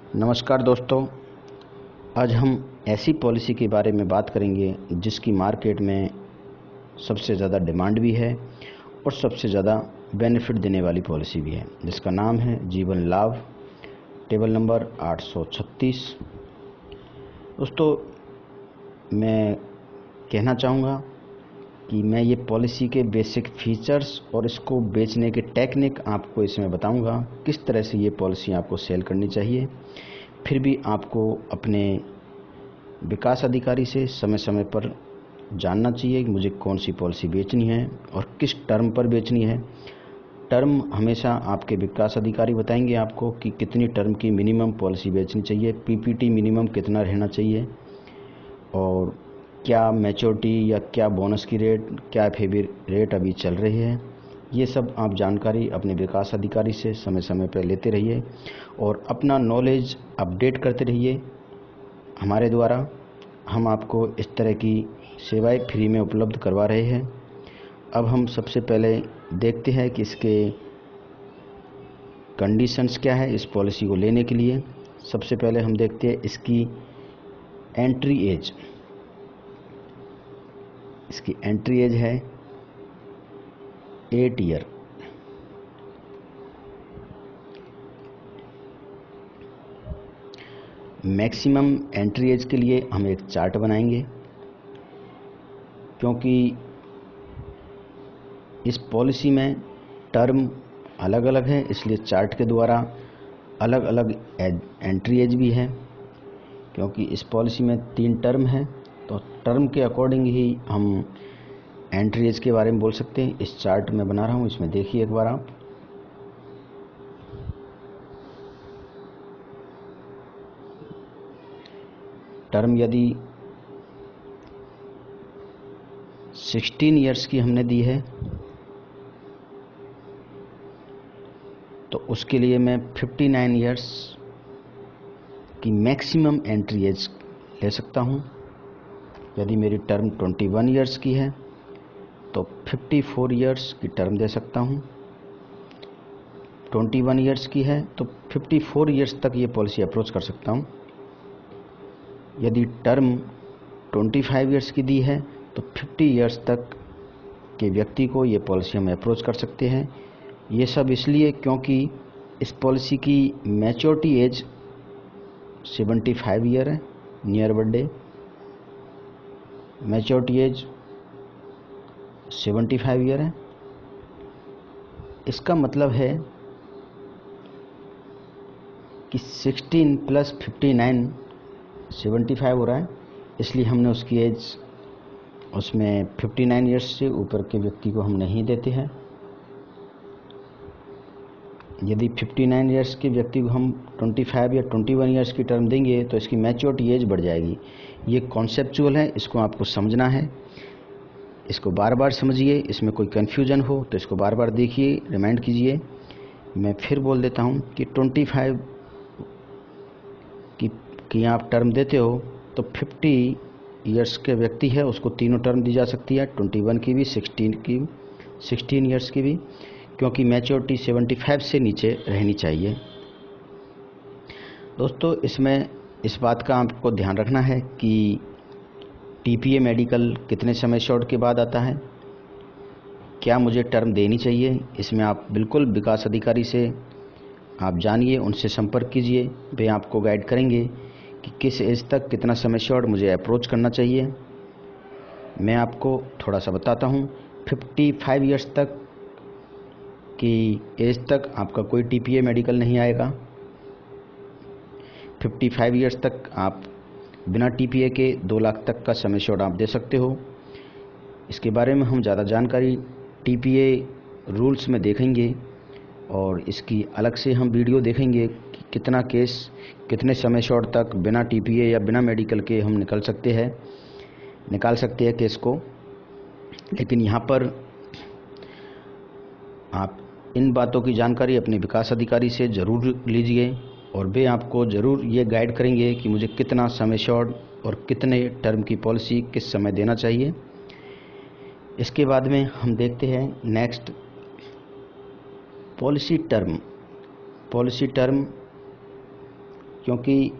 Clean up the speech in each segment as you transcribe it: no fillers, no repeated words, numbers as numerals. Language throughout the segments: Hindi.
नमस्कार दोस्तों, आज हम ऐसी पॉलिसी के बारे में बात करेंगे जिसकी मार्केट में सबसे ज़्यादा डिमांड भी है और सबसे ज़्यादा बेनिफिट देने वाली पॉलिसी भी है, जिसका नाम है जीवन लाभ, टेबल नंबर 836। दोस्तों, मैं कहना चाहूँगा कि मैं ये पॉलिसी के बेसिक फीचर्स और इसको बेचने के टेक्निक आपको इसमें बताऊंगा, किस तरह से ये पॉलिसी आपको सेल करनी चाहिए। फिर भी आपको अपने विकास अधिकारी से समय समय पर जानना चाहिए कि मुझे कौन सी पॉलिसी बेचनी है और किस टर्म पर बेचनी है। टर्म हमेशा आपके विकास अधिकारी बताएंगे आपको कि कितनी टर्म की मिनिमम पॉलिसी बेचनी चाहिए, पीपीटी मिनिमम कितना रहना चाहिए, और क्या मैच्योरिटी या क्या बोनस की रेट, क्या एफएबी रेट अभी चल रही है। ये सब आप जानकारी अपने विकास अधिकारी से समय समय पर लेते रहिए और अपना नॉलेज अपडेट करते रहिए। हमारे द्वारा हम आपको इस तरह की सेवाएं फ्री में उपलब्ध करवा रहे हैं। अब हम सबसे पहले देखते हैं कि इसके कंडीशंस क्या है इस पॉलिसी को लेने के लिए। सबसे पहले हम देखते हैं इसकी एंट्री एज। इसकी एंट्री एज है 8 ईयर। मैक्सिमम एंट्री एज के लिए हम एक चार्ट बनाएंगे, क्योंकि इस पॉलिसी में टर्म अलग अलग है, इसलिए चार्ट के द्वारा अलग अलग एंट्री एज भी है। क्योंकि इस पॉलिसी में 3 टर्म है, तो टर्म के अकॉर्डिंग ही हम एंट्री एज के बारे में बोल सकते हैं। इस चार्ट में बना रहा हूँ, इसमें देखिए एक बार आप। टर्म यदि 16 ईयर्स की हमने दी है तो उसके लिए मैं 59 ईयर्स की मैक्सिमम एंट्री एज ले सकता हूँ। यदि मेरी टर्म 21 ईयर्स की है तो 54 ईयर्स की टर्म दे सकता हूँ। 21 ईयर्स की है तो 54 ईयर्स तक ये पॉलिसी अप्रोच कर सकता हूँ। यदि टर्म 25 ईयर्स की दी है तो 50 ईयर्स तक के व्यक्ति को ये पॉलिसी हम अप्रोच कर सकते हैं। ये सब इसलिए क्योंकि इस पॉलिसी की मैच्योरिटी एज 75 ईयर है, near birthday maturity age 75 year है। इसका मतलब है कि 16 प्लस 59 75 हो रहा है, इसलिए हमने उसकी एज उसमें 59 ईयर्स से ऊपर के व्यक्ति को हम नहीं देते हैं। यदि 59 ईयर्स के व्यक्ति को हम 25 या 21 ईयर्स की टर्म देंगे तो इसकी मैच्योरिटी एज बढ़ जाएगी। ये कॉन्सेप्चुअल है, इसको आपको समझना है। इसको बार बार समझिए, इसमें कोई कन्फ्यूजन हो तो इसको बार बार देखिए, रिमाइंड कीजिए। मैं फिर बोल देता हूँ कि 25 की आप टर्म देते हो तो 50 ईयर्स के व्यक्ति है उसको तीनों टर्म दी जा सकती है, 21 की भी, 16 ईयर्स की भी, क्योंकि मैच्योरिटी 75 से नीचे रहनी चाहिए। दोस्तों, इसमें इस बात का आपको ध्यान रखना है कि टीपीए मेडिकल कितने समय शॉर्ट के बाद आता है, क्या मुझे टर्म देनी चाहिए। इसमें आप बिल्कुल विकास अधिकारी से आप जानिए, उनसे संपर्क कीजिए, वे आपको गाइड करेंगे कि किस एज तक कितना समय शॉर्ट मुझे अप्रोच करना चाहिए। मैं आपको थोड़ा सा बताता हूँ। 55 ईयर्स तक की एज तक आपका कोई टीपीए मेडिकल नहीं आएगा। 55 ईयर्स तक आप बिना टीपीए के 2 लाख तक का समय शॉर्ट आप दे सकते हो। इसके बारे में हम ज़्यादा जानकारी टीपीए रूल्स में देखेंगे और इसकी अलग से हम वीडियो देखेंगे कि कितना केस कितने समय शॉर्ट तक बिना टीपीए या बिना मेडिकल के हम निकाल सकते हैं केस को। लेकिन यहाँ पर आप इन बातों की जानकारी अपने विकास अधिकारी से ज़रूर लीजिए और वे आपको ज़रूर ये गाइड करेंगे कि मुझे कितना समय शॉर्ट और कितने टर्म की पॉलिसी किस समय देना चाहिए। इसके बाद में हम देखते हैं नेक्स्ट पॉलिसी टर्म क्योंकि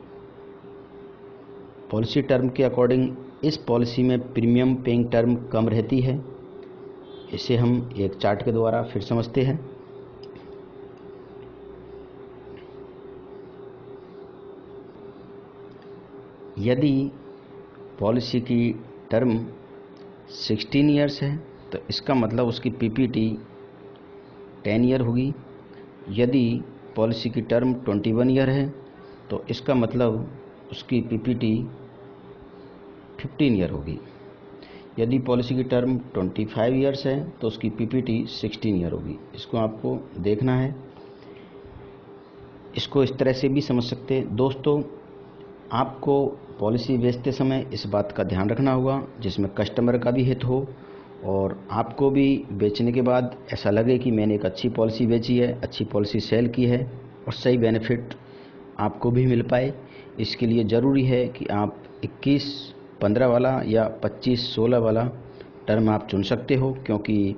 पॉलिसी टर्म के अकॉर्डिंग इस पॉलिसी में प्रीमियम पेइंग टर्म कम रहती है। इसे हम एक चार्ट के द्वारा फिर समझते हैं। यदि पॉलिसी की टर्म 16 ईयर्स है तो इसका मतलब उसकी पीपीटी 10 ईयर होगी। यदि पॉलिसी की टर्म 21 ईयर है तो इसका मतलब उसकी पीपीटी 15 ईयर होगी। यदि पॉलिसी की टर्म 25 ईयर्स है तो उसकी पीपीटी 16 ईयर होगी। इसको आपको देखना है। इसको इस तरह से भी समझ सकते हैं। दोस्तों, आपको पॉलिसी बेचते समय इस बात का ध्यान रखना होगा जिसमें कस्टमर का भी हित हो और आपको भी बेचने के बाद ऐसा लगे कि मैंने एक अच्छी पॉलिसी बेची है, अच्छी पॉलिसी सेल की है और सही बेनिफिट आपको भी मिल पाए। इसके लिए ज़रूरी है कि आप 21-15 वाला या 25-16 वाला टर्म आप चुन सकते हो, क्योंकि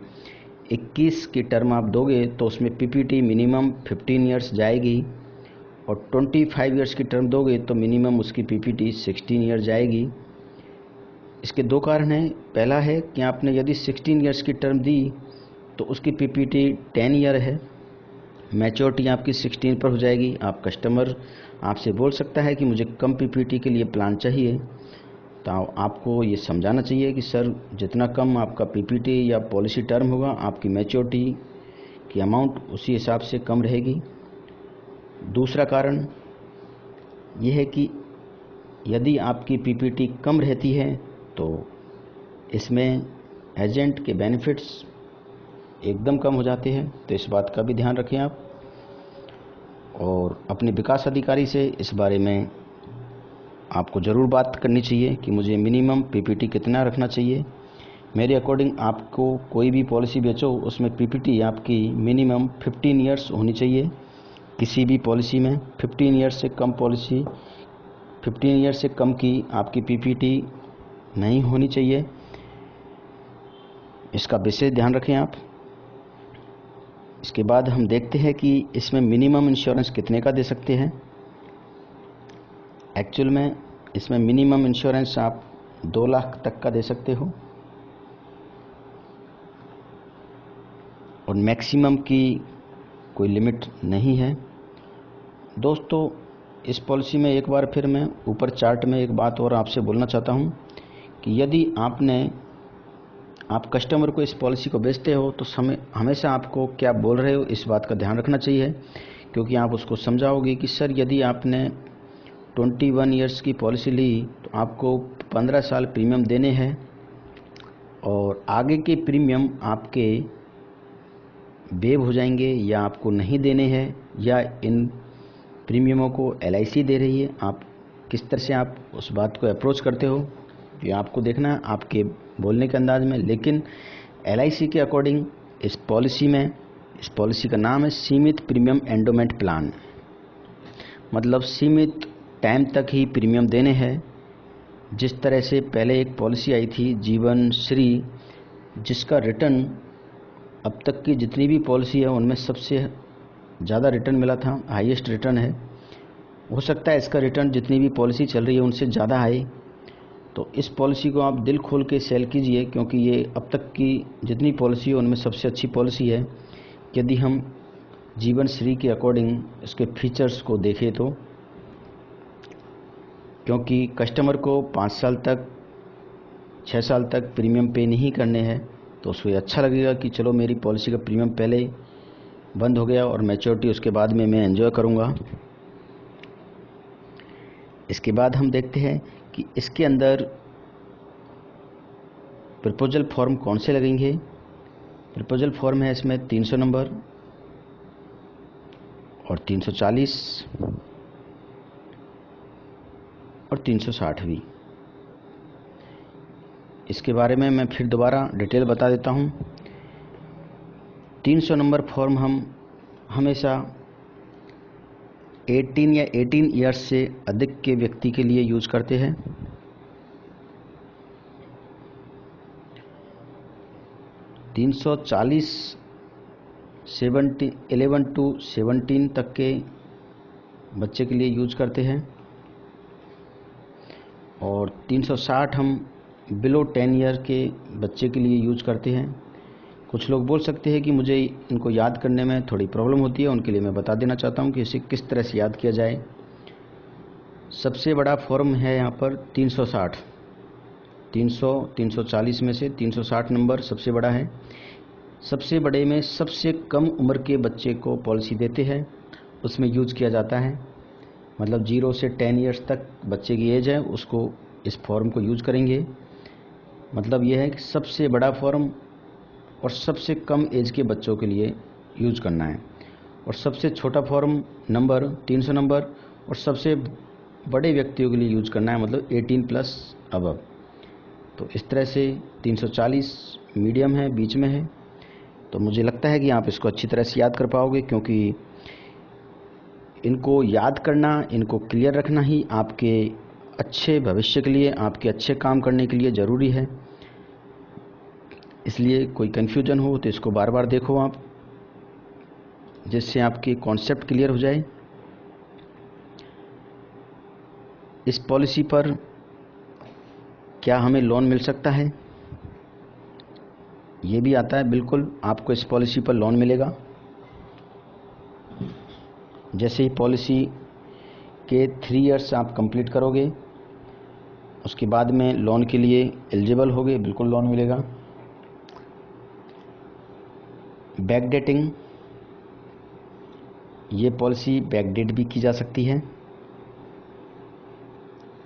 21 की टर्म आप दोगे तो उसमें पीपीटी मिनिमम 15 ईयर्स जाएगी और 25 ईयर्स की टर्म दोगे तो मिनिमम उसकी पीपीटी 16 ईयर जाएगी। इसके दो कारण हैं। पहला है कि आपने यदि 16 ईयर्स की टर्म दी तो उसकी पीपीटी 10 ईयर है, मैच्योरिटी आपकी 16 पर हो जाएगी। आप कस्टमर आपसे बोल सकता है कि मुझे कम पीपीटी के लिए प्लान चाहिए, तो आपको ये समझाना चाहिए कि सर जितना कम आपका पीपीटी या पॉलिसी टर्म होगा आपकी मैच्योरिटी की अमाउंट उसी हिसाब से कम रहेगी। दूसरा कारण यह है कि यदि आपकी पीपीटी कम रहती है तो इसमें एजेंट के बेनिफिट्स एकदम कम हो जाते हैं, तो इस बात का भी ध्यान रखें आप। और अपने विकास अधिकारी से इस बारे में आपको ज़रूर बात करनी चाहिए कि मुझे मिनिमम पीपीटी कितना रखना चाहिए। मेरे अकॉर्डिंग आपको कोई भी पॉलिसी बेचो उसमें पीपीटी आपकी मिनिमम 15 ईयर्स होनी चाहिए। किसी भी पॉलिसी में 15 ईयर्स से कम पॉलिसी 15 ईयर्स से कम की आपकी पीपीटी नहीं होनी चाहिए। इसका विशेष ध्यान रखें आप। इसके बाद हम देखते हैं कि इसमें मिनिमम इंश्योरेंस कितने का दे सकते हैं। एक्चुअल में इसमें मिनिमम इंश्योरेंस आप 2 लाख तक का दे सकते हो और मैक्सिमम की कोई लिमिट नहीं है। दोस्तों, इस पॉलिसी में एक बार फिर मैं ऊपर चार्ट में एक बात और आपसे बोलना चाहता हूं कि यदि आप कस्टमर को इस पॉलिसी को बेचते हो तो हमेशा आपको क्या बोल रहे हो इस बात का ध्यान रखना चाहिए, क्योंकि आप उसको समझाओगे कि सर यदि आपने 21 ईयर्स की पॉलिसी ली तो आपको 15 साल प्रीमियम देने हैं और आगे के प्रीमियम आपके वेव हो जाएंगे या आपको नहीं देने हैं, या इन प्रीमियमों को एलआईसी दे रही है। आप किस तरह से आप उस बात को अप्रोच करते हो ये आपको देखना है आपके बोलने के अंदाज में। लेकिन एलआईसी के अकॉर्डिंग इस पॉलिसी का नाम है सीमित प्रीमियम एंडोमेंट प्लान, मतलब सीमित टाइम तक ही प्रीमियम देने हैं। जिस तरह से पहले एक पॉलिसी आई थी जीवन श्री, जिसका रिटर्न अब तक की जितनी भी पॉलिसी है उनमें सबसे ज़्यादा रिटर्न मिला था, हाईएस्ट रिटर्न है। हो सकता है इसका रिटर्न जितनी भी पॉलिसी चल रही है उनसे ज़्यादा आए, तो इस पॉलिसी को आप दिल खोल के सेल कीजिए, क्योंकि ये अब तक की जितनी पॉलिसी है उनमें सबसे अच्छी पॉलिसी है। यदि हम जीवन श्री के अकॉर्डिंग इसके फीचर्स को देखें तो, क्योंकि कस्टमर को 5 साल तक 6 साल तक प्रीमियम पे नहीं करने हैं, तो उसको अच्छा लगेगा कि चलो मेरी पॉलिसी का प्रीमियम पहले बंद हो गया और मैच्योरिटी उसके बाद में मैं एंजॉय करूँगा। इसके बाद हम देखते हैं कि इसके अंदर प्रपोजल फॉर्म कौन से लगेंगे। प्रपोजल फॉर्म है इसमें 300 नंबर और 340 और 360 भी। इसके बारे में मैं फिर दोबारा डिटेल बता देता हूँ। 300 नंबर फॉर्म हम हमेशा 18 या 18 ईयर्स से अधिक के व्यक्ति के लिए यूज करते हैं। 340 11 to 17 तक के बच्चे के लिए यूज करते हैं और 360 हम बिलो 10 ईयर के बच्चे के लिए यूज करते हैं। कुछ लोग बोल सकते हैं कि मुझे इनको याद करने में थोड़ी प्रॉब्लम होती है, उनके लिए मैं बता देना चाहता हूं कि इसे किस तरह से याद किया जाए। सबसे बड़ा फॉर्म है यहाँ पर 360। 340 में से 360 नंबर सबसे बड़ा है। सबसे बड़े में सबसे कम उम्र के बच्चे को पॉलिसी देते हैं, उसमें यूज किया जाता है। मतलब 0 से 10 ईयर्स तक बच्चे की एज है, उसको इस फॉर्म को यूज करेंगे। मतलब यह है कि सबसे बड़ा फॉर्म और सबसे कम एज के बच्चों के लिए यूज करना है, और सबसे छोटा फॉर्म नंबर 300 नंबर और सबसे बड़े व्यक्तियों के लिए यूज करना है, मतलब 18+ अबव। तो इस तरह से 340 मीडियम है, बीच में है। तो मुझे लगता है कि आप इसको अच्छी तरह से याद कर पाओगे, क्योंकि इनको याद करना, इनको क्लियर रखना ही आपके अच्छे भविष्य के लिए, आपके अच्छे काम करने के लिए ज़रूरी है। इसलिए कोई कन्फ्यूजन हो तो इसको बार बार देखो आप, जिससे आपके कॉन्सेप्ट क्लियर हो जाए। इस पॉलिसी पर क्या हमें लोन मिल सकता है, ये भी आता है। बिल्कुल आपको इस पॉलिसी पर लोन मिलेगा। जैसे ही पॉलिसी के 3 इयर्स आप कंप्लीट करोगे, उसके बाद में लोन के लिए एलिजिबल होगे, बिल्कुल लोन मिलेगा। बैकडेटिंग, ये पॉलिसी बैकडेट भी की जा सकती है।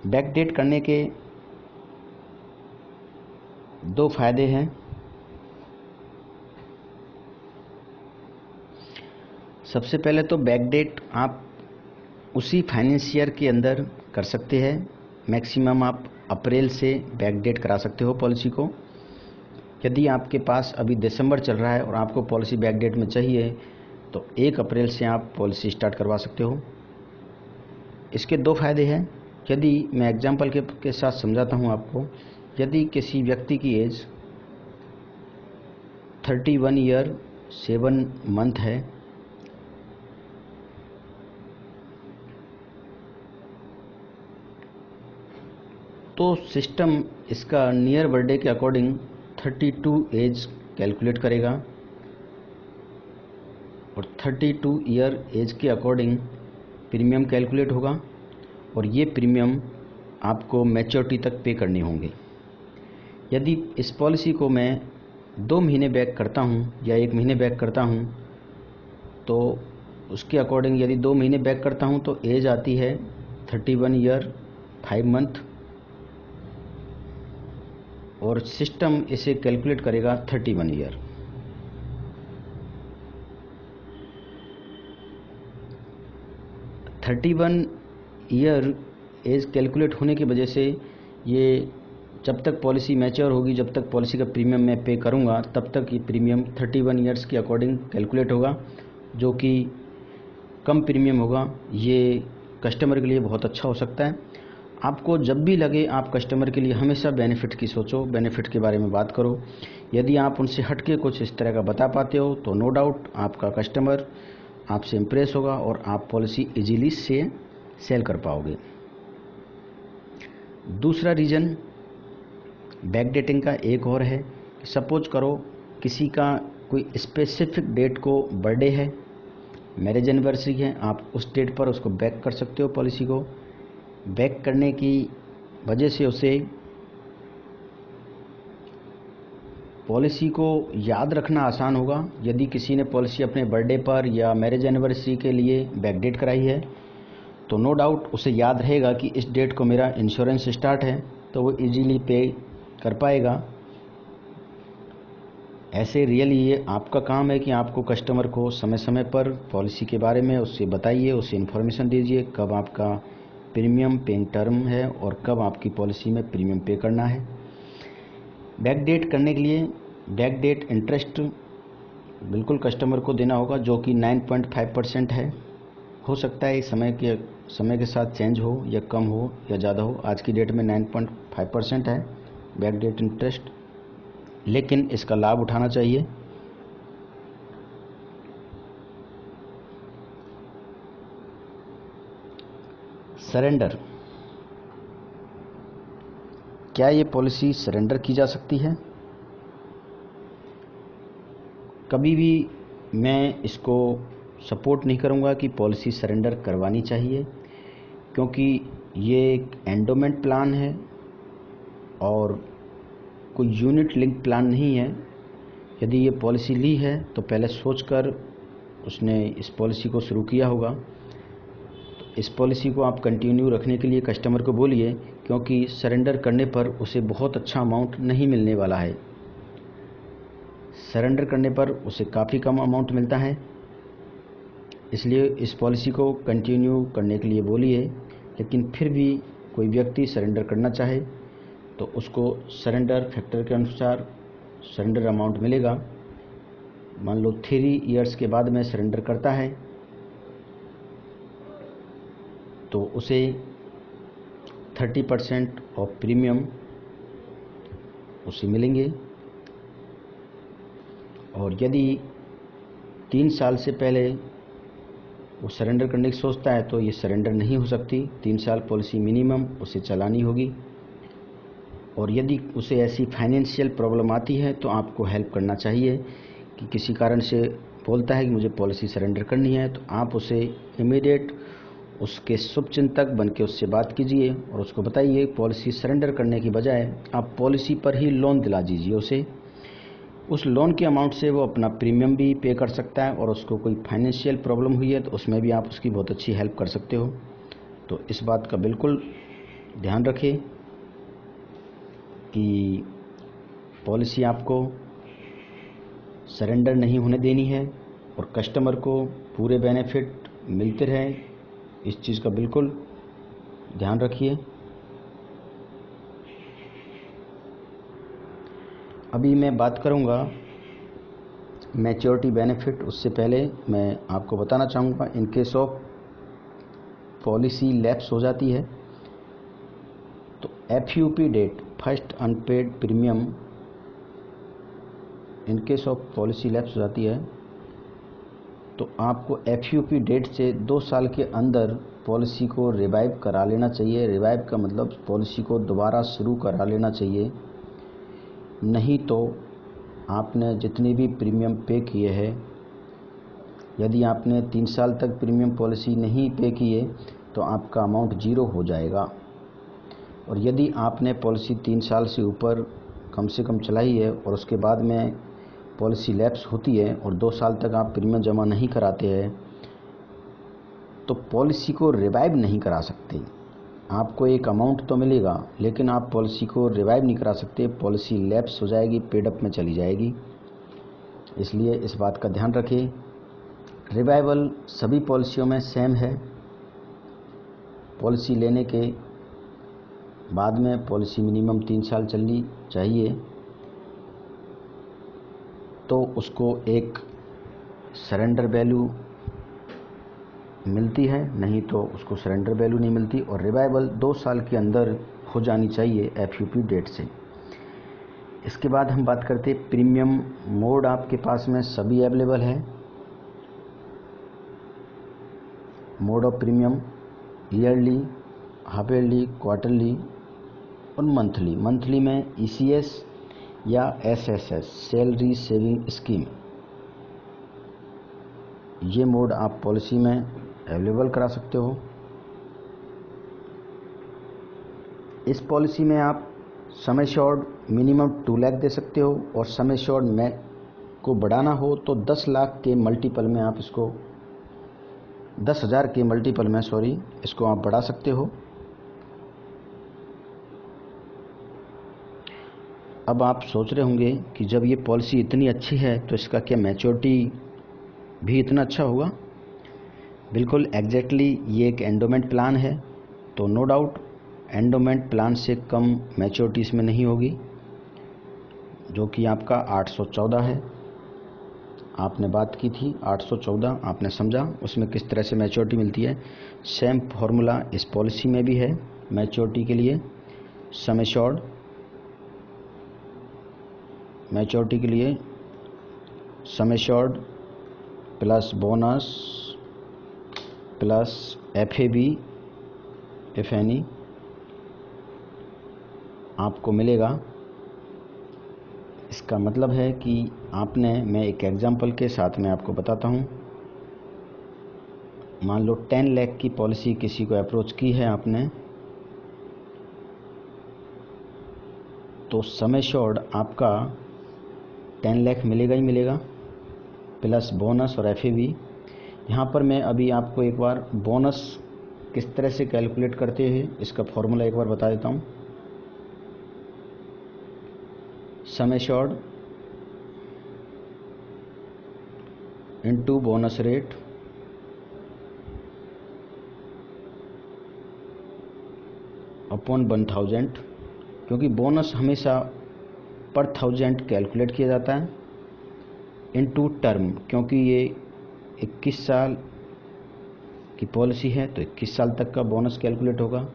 बैकडेट करने के 2 फायदे हैं। सबसे पहले तो बैकडेट आप उसी फाइनेंस ईयर के अंदर कर सकते हैं। मैक्सिमम आप अप्रैल से बैकडेट करा सकते हो पॉलिसी को। यदि आपके पास अभी दिसंबर चल रहा है और आपको पॉलिसी बैकडेट में चाहिए, तो 1 अप्रैल से आप पॉलिसी स्टार्ट करवा सकते हो। इसके 2 फायदे हैं। यदि मैं एग्जाम्पल के साथ समझाता हूँ आपको। यदि किसी व्यक्ति की एज 31 ईयर 7 मंथ है, तो सिस्टम इसका नियर बर्थडे के अकॉर्डिंग 32 एज कैलकुलेट करेगा, और 32 ईयर एज के अकॉर्डिंग प्रीमियम कैलकुलेट होगा, और ये प्रीमियम आपको मैच्योरिटी तक पे करने होंगे। यदि इस पॉलिसी को मैं 2 महीने बैक करता हूँ या 1 महीने बैक करता हूँ, तो उसके अकॉर्डिंग यदि 2 महीने बैक करता हूँ तो एज आती है 31 ईयर 5 मंथ, और सिस्टम इसे कैलकुलेट करेगा 31 ईयर। ईयर एज कैलकुलेट होने की वजह से ये जब तक पॉलिसी मैच्योर होगी, जब तक पॉलिसी का प्रीमियम मैं पे करूँगा, तब तक ये प्रीमियम 31 ईयर्स के अकॉर्डिंग कैलकुलेट होगा, जो कि कम प्रीमियम होगा। ये कस्टमर के लिए बहुत अच्छा हो सकता है। आपको जब भी लगे, आप कस्टमर के लिए हमेशा बेनिफिट की सोचो, बेनिफिट के बारे में बात करो। यदि आप उनसे हटके कुछ इस तरह का बता पाते हो, तो नो डाउट आपका कस्टमर आपसे इम्प्रेस होगा और आप पॉलिसी इजीली से सेल कर पाओगे। दूसरा रीज़न बैकडेटिंग का एक और है। सपोज करो किसी का कोई स्पेसिफिक डेट को बर्थडे है, मैरिज एनिवर्सरी है, आप उस डेट पर उसको बैक कर सकते हो। पॉलिसी को बैक करने की वजह से उसे पॉलिसी को याद रखना आसान होगा। यदि किसी ने पॉलिसी अपने बर्थडे पर या मैरिज एनिवर्सरी के लिए बैकडेट कराई है, तो नो डाउट उसे याद रहेगा कि इस डेट को मेरा इंश्योरेंस स्टार्ट है, तो वो इजीली पे कर पाएगा। ऐसे रियली ये आपका काम है कि आपको कस्टमर को समय समय पर पॉलिसी के बारे में उससे बताइए, उससे इन्फॉर्मेशन दीजिए, कब आपका प्रीमियम पेइंग टर्म है और कब आपकी पॉलिसी में प्रीमियम पे करना है। बैकडेट करने के लिए बैकडेट इंटरेस्ट बिल्कुल कस्टमर को देना होगा, जो कि 9.5% है। हो सकता है समय के साथ चेंज हो या कम हो या ज़्यादा हो। आज की डेट में 9.5% है बैकडेट इंटरेस्ट, लेकिन इसका लाभ उठाना चाहिए। सरेंडर, क्या ये पॉलिसी सरेंडर की जा सकती है? कभी भी मैं इसको सपोर्ट नहीं करूंगा कि पॉलिसी सरेंडर करवानी चाहिए, क्योंकि ये एक एंडोमेंट प्लान है और कोई यूनिट लिंक प्लान नहीं है। यदि ये पॉलिसी ली है तो पहले सोचकर उसने इस पॉलिसी को शुरू किया होगा। तो इस पॉलिसी को आप कंटिन्यू रखने के लिए कस्टमर को बोलिए, क्योंकि सरेंडर करने पर उसे बहुत अच्छा अमाउंट नहीं मिलने वाला है। सरेंडर करने पर उसे काफ़ी कम अमाउंट मिलता है, इसलिए इस पॉलिसी को कंटिन्यू करने के लिए बोलिए। लेकिन फिर भी कोई व्यक्ति सरेंडर करना चाहे तो उसको सरेंडर फैक्टर के अनुसार सरेंडर अमाउंट मिलेगा। मान लो 3 ईयर्स के बाद में सरेंडर करता है तो उसे 30% ऑफ प्रीमियम उसे मिलेंगे। और यदि 3 साल से पहले वो सरेंडर करने की सोचता है तो ये सरेंडर नहीं हो सकती। 3 साल पॉलिसी मिनिमम उसे चलानी होगी। और यदि उसे ऐसी फाइनेंशियल प्रॉब्लम आती है तो आपको हेल्प करना चाहिए कि किसी कारण से बोलता है कि मुझे पॉलिसी सरेंडर करनी है, तो आप उसे इमीडिएट उसके शुभचिंतक बन के उससे बात कीजिए और उसको बताइए पॉलिसी सरेंडर करने की बजाय आप पॉलिसी पर ही लोन दिला दीजिए उसे। उस लोन के अमाउंट से वो अपना प्रीमियम भी पे कर सकता है और उसको कोई फाइनेंशियल प्रॉब्लम हुई है तो उसमें भी आप उसकी बहुत अच्छी हेल्प कर सकते हो। तो इस बात का बिल्कुल ध्यान रखें कि पॉलिसी आपको सरेंडर नहीं होने देनी है और कस्टमर को पूरे बेनिफिट मिलते रहे। इस चीज़ का बिल्कुल ध्यान रखिए। अभी मैं बात करूंगा मैच्योरिटी बेनिफिट। उससे पहले मैं आपको बताना चाहूँगा, in case of policy lapse हो जाती है तो FUP date, first unpaid premium, in case of policy lapse हो जाती है तो आपको FUP डेट से 2 साल के अंदर पॉलिसी को रिवाइव करा लेना चाहिए। रिवाइव का मतलब पॉलिसी को दोबारा शुरू करा लेना चाहिए, नहीं तो आपने जितने भी प्रीमियम पे किए हैं, यदि आपने 3 साल तक प्रीमियम पॉलिसी नहीं पे किए तो आपका अमाउंट 0 हो जाएगा। और यदि आपने पॉलिसी 3 साल से ऊपर कम से कम चलाई है और उसके बाद में पॉलिसी लैप्स होती है और 2 साल तक आप प्रीमियम जमा नहीं कराते हैं तो पॉलिसी को रिवाइव नहीं करा सकते। आपको एक अमाउंट तो मिलेगा लेकिन आप पॉलिसी को रिवाइव नहीं करा सकते। पॉलिसी लैप्स हो जाएगी, पेड अप में चली जाएगी। इसलिए इस बात का ध्यान रखें। रिवाइवल सभी पॉलिसियों में सेम है। पॉलिसी लेने के बाद में पॉलिसी मिनिमम 3 साल चलनी चाहिए तो उसको एक सरेंडर वैल्यू मिलती है, नहीं तो उसको सरेंडर वैल्यू नहीं मिलती। और रिवाइवल 2 साल के अंदर हो जानी चाहिए FUP डेट से। इसके बाद हम बात करते हैं प्रीमियम मोड। आपके पास में सभी अवेलेबल है। Mode of premium yearly, half yearly, quarterly और मंथली। मंथली में ECS या SSS, सैलरी सेविंग स्कीम, ये मोड आप पॉलिसी में अवेलेबल करा सकते हो। इस पॉलिसी में आप सम एश्योर्ड मिनिमम 2 लाख दे सकते हो और सम एश्योर्ड में को बढ़ाना हो तो 10 लाख के मल्टीपल में आप इसको 10,000 के मल्टीपल में इसको आप बढ़ा सकते हो। अब आप सोच रहे होंगे कि जब ये पॉलिसी इतनी अच्छी है तो इसका क्या मैच्योरिटी भी इतना अच्छा होगा? बिल्कुल एग्जैक्टली, ये एक एंडोमेंट प्लान है तो नो डाउट एंडोमेंट प्लान से कम मैच्योरिटी इसमें नहीं होगी, जो कि आपका 814 है। आपने बात की थी 814, आपने समझा उसमें किस तरह से मैच्योरिटी मिलती है। सेम फॉर्मूला इस पॉलिसी में भी है मैच्योरिटी के लिए। सम एश्योर्ड मैच्योरिटी के लिए sum assured plus bonus plus FAB if any आपको मिलेगा। इसका मतलब है कि मैं एक एग्जांपल के साथ में आपको बताता हूँ। मान लो 10 लाख की पॉलिसी किसी को अप्रोच की है आपने, तो सम एश्योर्ड आपका 10 लाख मिलेगा ही मिलेगा, प्लस बोनस और एफएबी। यहाँ पर मैं अभी आपको एक बार बोनस किस तरह से कैलकुलेट करते हैं इसका फॉर्मूला एक बार बता देता हूँ। Sum assured into bonus rate upon 1000, क्योंकि बोनस हमेशा पर 1000 कैलकुलेट किया जाता है, इनटू टर्म, क्योंकि ये 21 साल की पॉलिसी है तो 21 साल तक का बोनस कैलकुलेट होगा।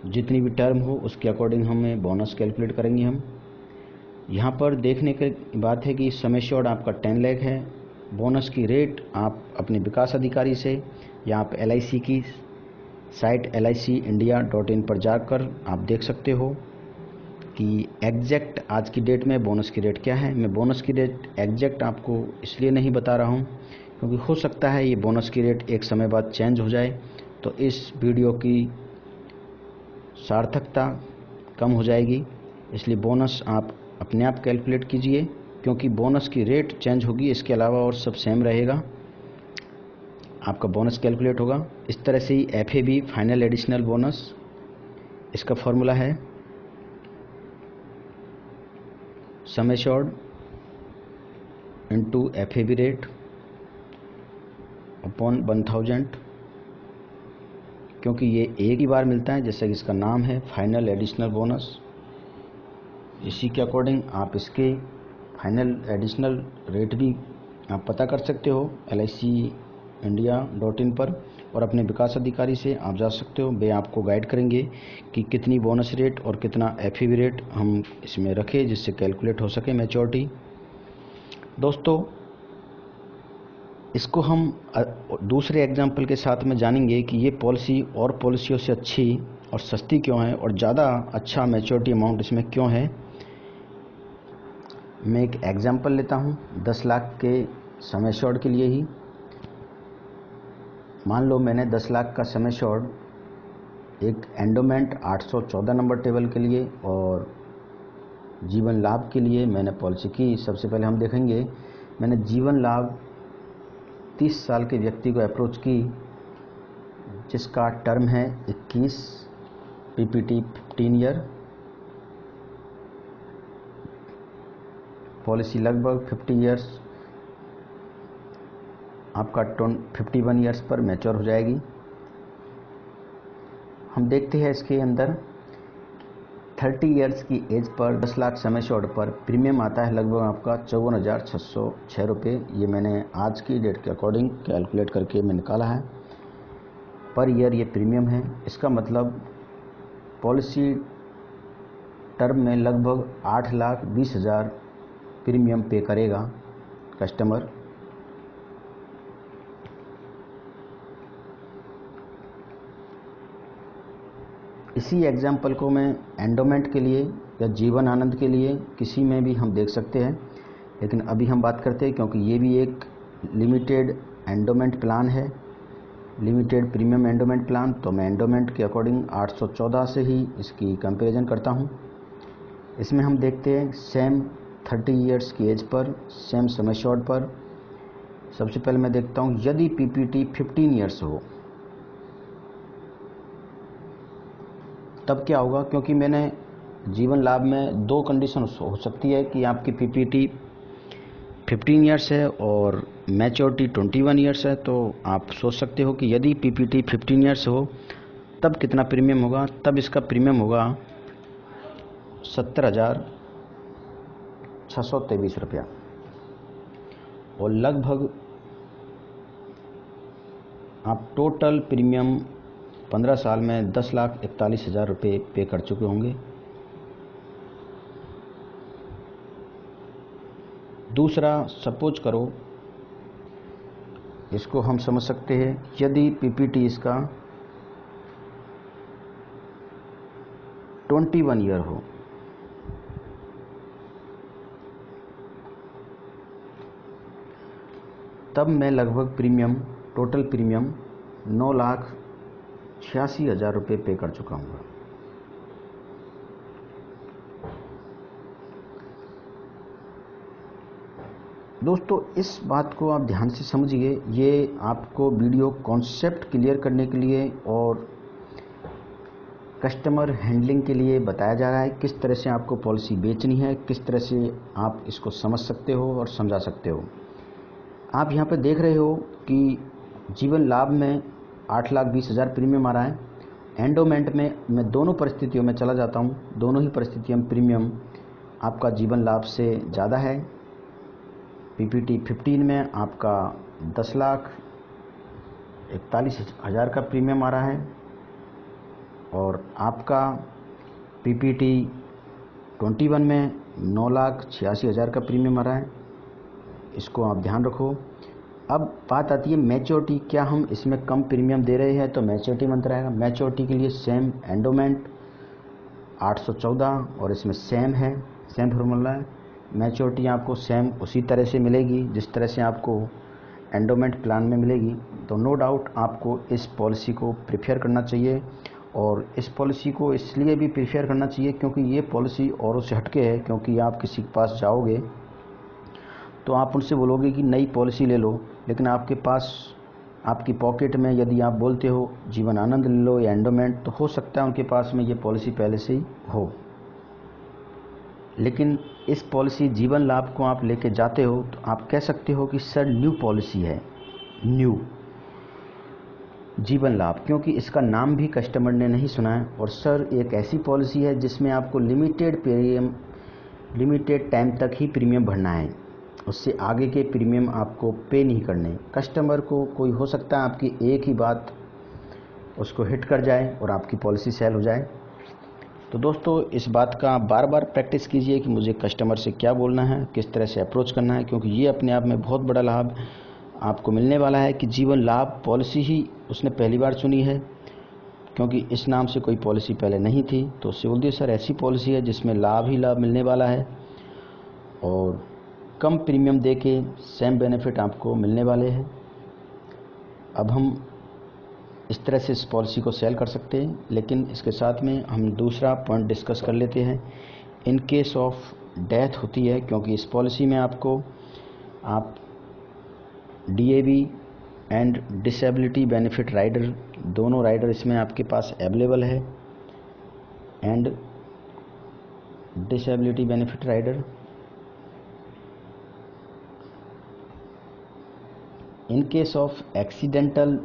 जितनी भी टर्म हो उसके अकॉर्डिंग हमें बोनस कैलकुलेट करेंगे हम। यहाँ पर देखने की बात है कि सम एश्योर्ड आपका 10 लाख है, बोनस की रेट आप अपने विकास अधिकारी से या आप LIC की साइट licindia.in पर जाकर आप देख सकते हो कि एग्जैक्ट आज की डेट में बोनस की रेट क्या है। मैं बोनस की रेट एग्जैक्ट आपको इसलिए नहीं बता रहा हूँ क्योंकि हो सकता है ये बोनस की रेट एक समय बाद चेंज हो जाए, तो इस वीडियो की सार्थकता कम हो जाएगी। इसलिए बोनस आप अपने आप कैलकुलेट कीजिए, क्योंकि बोनस की रेट चेंज होगी, इसके अलावा और सब सेम रहेगा, आपका बोनस कैलकुलेट होगा। इस तरह से ही FAB फाइनल एडिशनल बोनस, इसका फॉर्मूला है sum assured into FAB rate upon 1000, क्योंकि ये एक ही बार मिलता है, जैसा कि इसका नाम है फाइनल एडिशनल बोनस। इसी के अकॉर्डिंग आप इसके फाइनल एडिशनल रेट भी आप पता कर सकते हो licindia.in पर, और अपने विकास अधिकारी से आप जा सकते हो, वे आपको गाइड करेंगे कि कितनी बोनस रेट और कितना FAB रेट हम इसमें रखें जिससे कैलकुलेट हो सके मैच्योरिटी। दोस्तों, इसको हम दूसरे एग्जाम्पल के साथ में जानेंगे कि ये पॉलिसी और पॉलिसियों से अच्छी और सस्ती क्यों है और ज़्यादा अच्छा मैच्योरिटी अमाउंट इसमें क्यों है। मैं एक एग्जाम्पल लेता हूँ 10 लाख के सम एश्योर्ड के लिए ही। मान लो मैंने 10 लाख का सम एश्योर्ड एक एंडोमेंट 814 नंबर टेबल के लिए और जीवन लाभ के लिए मैंने पॉलिसी की। सबसे पहले हम देखेंगे, मैंने जीवन लाभ 30 साल के व्यक्ति को अप्रोच की जिसका टर्म है 21, PPT 15 ईयर, पॉलिसी लगभग 50 ईयर्स, आपका 51 ईयर्स पर मैच्योर हो जाएगी। हम देखते हैं इसके अंदर 30 ईयर्स की एज पर 10 लाख सम एश्योर्ड पर प्रीमियम आता है लगभग आपका 54,606 रुपये। ये मैंने आज की डेट के अकॉर्डिंग कैलकुलेट करके मैं निकाला है, पर ईयर ये प्रीमियम है। इसका मतलब पॉलिसी टर्म में लगभग 8,20,000 प्रीमियम पे करेगा कस्टमर। इसी एग्जाम्पल को मैं एंडोमेंट के लिए या जीवन आनंद के लिए किसी में भी हम देख सकते हैं, लेकिन अभी हम बात करते हैं क्योंकि ये भी एक लिमिटेड एंडोमेंट प्लान है, लिमिटेड प्रीमियम एंडोमेंट प्लान, तो मैं एंडोमेंट के अकॉर्डिंग 814 से ही इसकी कंपैरिजन करता हूँ। इसमें हम देखते हैं सेम 30 ईयर्स की एज पर, सेम सम एश्योर्ड पर। सबसे पहले मैं देखता हूँ यदि PPT 15 ईयर्स हो तब क्या होगा, क्योंकि मैंने जीवन लाभ में 2 कंडीशन हो सकती है कि आपकी PPT 15 ईयर्स है और मैच्योरिटी 21 ईयर्स है। तो आप सोच सकते हो कि यदि PPT 15 ईयर्स हो तब कितना प्रीमियम होगा। तब इसका प्रीमियम होगा 70,623 रुपया, और लगभग आप टोटल प्रीमियम 15 साल में 10,41,000 रुपये पे कर चुके होंगे। दूसरा, सपोज करो, इसको हम समझ सकते हैं यदि PPT इसका 21 ईयर हो, तब मैं लगभग टोटल प्रीमियम 9,86,000 रुपये पे कर चुका हूँ। दोस्तों, इस बात को आप ध्यान से समझिए। ये आपको वीडियो कॉन्सेप्ट क्लियर करने के लिए और कस्टमर हैंडलिंग के लिए बताया जा रहा है, किस तरह से आपको पॉलिसी बेचनी है, किस तरह से आप इसको समझ सकते हो और समझा सकते हो। आप यहाँ पर देख रहे हो कि जीवन लाभ में 8,20,000 प्रीमियम आ रहा है। एंडोमेंट में मैं दोनों परिस्थितियों में चला जाता हूँ, दोनों ही परिस्थितियों में प्रीमियम आपका जीवन लाभ से ज़्यादा है। PPT 15 में आपका 10,41,000 का प्रीमियम आ रहा है और आपका PPT 21 में 9,86,000 का प्रीमियम आ रहा है। इसको आप ध्यान रखो। अब बात आती है मैच्योरिटी। क्या हम इसमें कम प्रीमियम दे रहे हैं तो मैच्योरिटी मंथ रहेगा। मैच्योरिटी के लिए सेम एंडोमेंट 814 और इसमें सेम फॉर्मूला है। मैच्योरिटी आपको सेम उसी तरह से मिलेगी जिस तरह से आपको एंडोमेंट प्लान में मिलेगी। तो नो डाउट आपको इस पॉलिसी को प्रेफर करना चाहिए, और इस पॉलिसी को इसलिए भी प्रेफर करना चाहिए क्योंकि ये पॉलिसी औरों से हटके है। क्योंकि आप किसी के पास जाओगे तो आप उनसे बोलोगे कि नई पॉलिसी ले लो, लेकिन आपके पास आपकी पॉकेट में यदि आप बोलते हो जीवन आनंद ले लो या एंडोमेंट, तो हो सकता है उनके पास में ये पॉलिसी पहले से ही हो। लेकिन इस पॉलिसी जीवन लाभ को आप लेके जाते हो तो आप कह सकते हो कि सर न्यू पॉलिसी है, न्यू जीवन लाभ, क्योंकि इसका नाम भी कस्टमर ने नहीं सुना है। और सर एक ऐसी पॉलिसी है जिसमें आपको लिमिटेड टाइम तक ही प्रीमियम भरना है, उससे आगे के प्रीमियम आपको पे नहीं करने। कस्टमर को कोई हो सकता है आपकी एक ही बात उसको हिट कर जाए और आपकी पॉलिसी सेल हो जाए। तो दोस्तों, इस बात का आप बार बार प्रैक्टिस कीजिए कि मुझे कस्टमर से क्या बोलना है, किस तरह से अप्रोच करना है, क्योंकि ये अपने आप में बहुत बड़ा लाभ आपको मिलने वाला है कि जीवन लाभ पॉलिसी ही उसने पहली बार चुनी है, क्योंकि इस नाम से कोई पॉलिसी पहले नहीं थी। तो उससे बोल दिए सर ऐसी पॉलिसी है जिसमें लाभ ही लाभ मिलने वाला है और कम प्रीमियम दे के सेम बेनिफिट आपको मिलने वाले हैं। अब हम इस तरह से इस पॉलिसी को सेल कर सकते हैं, लेकिन इसके साथ में हम दूसरा पॉइंट डिस्कस कर लेते हैं। इन केस ऑफ डेथ होती है, क्योंकि इस पॉलिसी में आप DAB and disability benefit rider, दोनों राइडर इसमें आपके पास अवेलेबल है। And disability benefit rider, in case of accidental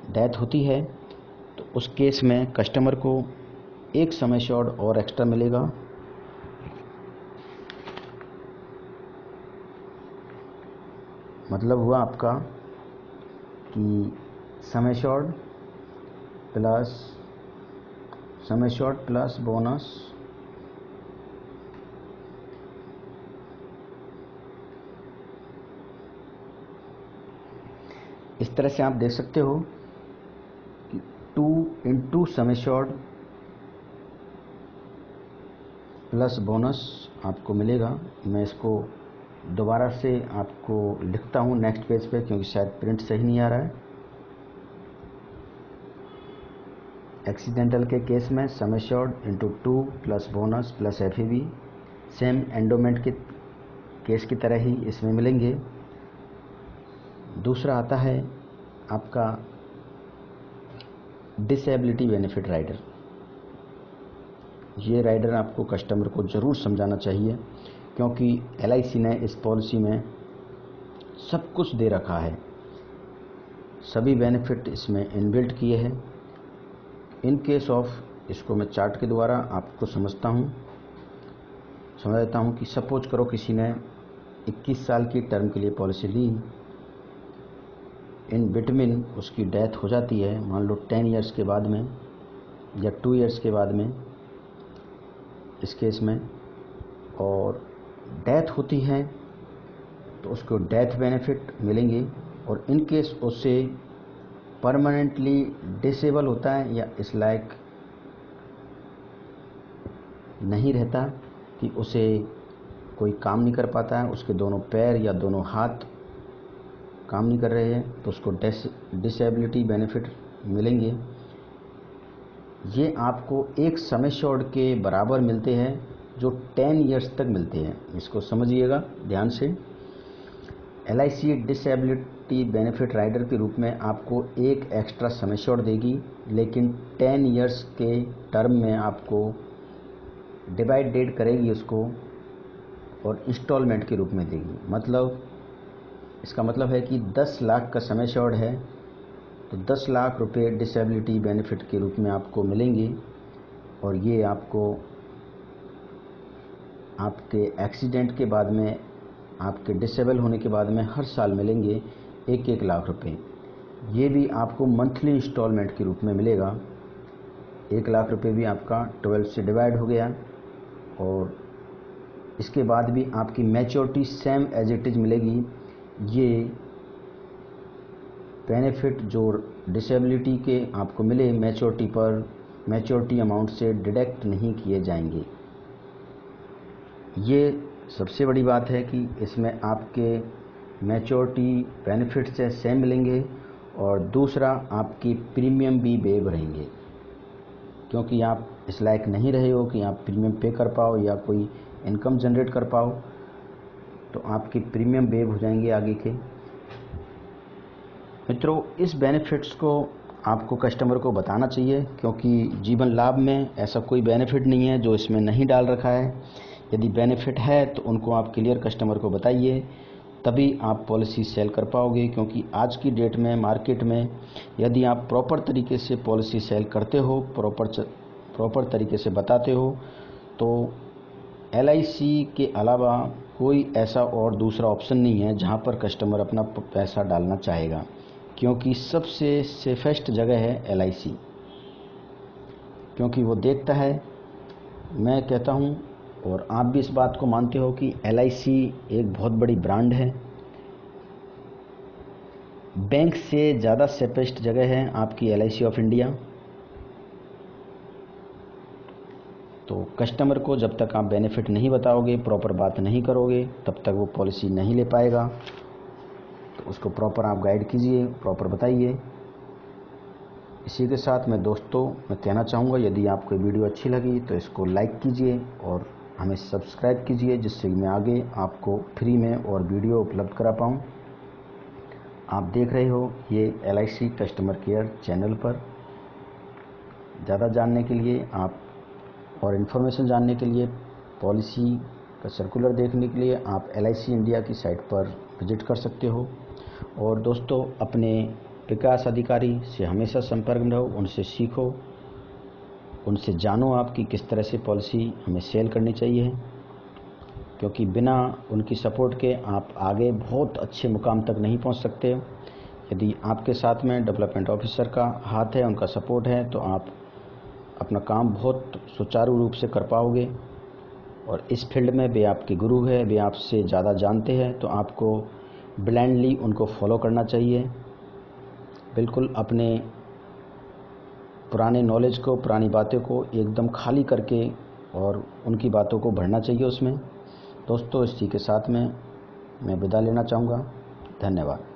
death होती है तो उस केस में कस्टमर को एक सम एश्योर्ड और एक्स्ट्रा मिलेगा। मतलब हुआ आपका कि सम एश्योर्ड प्लस बोनस इस तरह से आप देख सकते हो कि 2 into sum assured plus bonus आपको मिलेगा। मैं इसको दोबारा से आपको लिखता हूँ नेक्स्ट पेज पे, क्योंकि शायद प्रिंट सही नहीं आ रहा है। एक्सीडेंटल के केस में sum assured into 2 plus bonus plus FAB, same endowment के केस की तरह ही इसमें मिलेंगे। दूसरा आता है आपका डिसेबिलिटी बेनिफिट राइडर। ये राइडर आपको कस्टमर को ज़रूर समझाना चाहिए, क्योंकि LIC ने इस पॉलिसी में सब कुछ दे रखा है, सभी बेनिफिट इसमें इनबिल्ट किए हैं। इन केस ऑफ, इसको मैं चार्ट के द्वारा आपको समझ देता हूँ कि सपोज करो किसी ने 21 साल की टर्म के लिए पॉलिसी ली, इन बिटवीन उसकी डेथ हो जाती है, मान लो 10 ईयर्स के बाद में या 2 ईयर्स के बाद में इस केस में, और डेथ होती है तो उसको डेथ बेनिफिट मिलेंगे। और इन केस उससे परमानेंटली डिसेबल होता है या इस लाइक नहीं रहता कि उसे कोई काम नहीं कर पाता है, उसके दोनों पैर या दोनों हाथ काम नहीं कर रहे हैं, तो उसको डिसेबिलिटी बेनिफिट मिलेंगे। ये आपको एक सम एश्योर्ड के बराबर मिलते हैं जो 10 इयर्स तक मिलते हैं। इसको समझिएगा ध्यान से। LIC डिसेबिलिटी बेनिफिट राइडर के रूप में आपको एक एक्स्ट्रा सम एश्योर्ड देगी, लेकिन 10 इयर्स के टर्म में आपको डिवाइडेड करेगी उसको और इंस्टॉलमेंट के रूप में देगी। मतलब इसका मतलब है कि 10 लाख का सम एश्योर्ड है तो 10 लाख रुपए डिसेबिलिटी बेनिफिट के रूप में आपको मिलेंगे, और ये आपको आपके एक्सीडेंट के बाद में, आपके डिसेबल होने के बाद में हर साल मिलेंगे 1-1 लाख रुपए। ये भी आपको मंथली इंस्टॉलमेंट के रूप में मिलेगा। 1 लाख रुपए भी आपका 12 से डिवाइड हो गया, और इसके बाद भी आपकी maturity same as it is मिलेगी। ये बेनिफिट जो डिसेबिलिटी के आपको मिले मैच्योरिटी पर, मैच्योरिटी अमाउंट से डिडक्ट नहीं किए जाएंगे। ये सबसे बड़ी बात है कि इसमें आपके मैच्योरिटी बेनिफिट से सेम मिलेंगे, और दूसरा आपकी प्रीमियम भी वेव रहेंगे, क्योंकि आप इस लायक नहीं रहे हो कि आप प्रीमियम पे कर पाओ या कोई इनकम जनरेट कर पाओ, तो आपकी प्रीमियम वेव हो जाएंगे आगे के। मित्रों, इस बेनिफिट्स को आपको कस्टमर को बताना चाहिए, क्योंकि जीवन लाभ में ऐसा कोई बेनिफिट नहीं है जो इसमें नहीं डाल रखा है। यदि बेनिफिट है तो उनको आप क्लियर कस्टमर को बताइए, तभी आप पॉलिसी सेल कर पाओगे। क्योंकि आज की डेट में मार्केट में यदि आप प्रॉपर तरीके से पॉलिसी सेल करते हो, प्रॉपर तरीके से बताते हो, तो LIC के अलावा कोई ऐसा और दूसरा ऑप्शन नहीं है जहां पर कस्टमर अपना पैसा डालना चाहेगा, क्योंकि सबसे सेफेस्ट जगह है LIC। क्योंकि वो देखता है, मैं कहता हूँ और आप भी इस बात को मानते हो कि LIC एक बहुत बड़ी ब्रांड है। बैंक से ज़्यादा सेफेस्ट जगह है आपकी LIC ऑफ इंडिया। तो कस्टमर को जब तक आप बेनिफिट नहीं बताओगे, प्रॉपर बात नहीं करोगे, तब तक वो पॉलिसी नहीं ले पाएगा। तो उसको प्रॉपर आप गाइड कीजिए, प्रॉपर बताइए। इसी के साथ मैं कहना चाहूँगा, यदि आपको वीडियो अच्छी लगी तो इसको लाइक कीजिए और हमें सब्सक्राइब कीजिए, जिससे मैं आगे आपको फ्री में और वीडियो उपलब्ध करा पाऊँ। आप देख रहे हो ये LIC कस्टमर केयर चैनल पर। ज़्यादा जानने के लिए आप और इन्फॉर्मेशन जानने के लिए, पॉलिसी का सर्कुलर देखने के लिए आप LIC इंडिया की साइट पर विजिट कर सकते हो। और दोस्तों, अपने विकास अधिकारी से हमेशा संपर्क में रहो, उनसे सीखो, उनसे जानो आप कि किस तरह से पॉलिसी हमें सेल करनी चाहिए, क्योंकि बिना उनकी सपोर्ट के आप आगे बहुत अच्छे मुकाम तक नहीं पहुंच सकते। यदि आपके साथ में डेवलपमेंट ऑफिसर का हाथ है, उनका सपोर्ट है, तो आप अपना काम बहुत सुचारू रूप से कर पाओगे। और इस फील्ड में वे आपके गुरु है, वे आपसे ज़्यादा जानते हैं, तो आपको ब्लाइंडली उनको फॉलो करना चाहिए। बिल्कुल अपने पुराने नॉलेज को, पुरानी बातों को एकदम खाली करके और उनकी बातों को भरना चाहिए उसमें। दोस्तों, इसी के साथ में मैं विदा लेना चाहूँगा। धन्यवाद।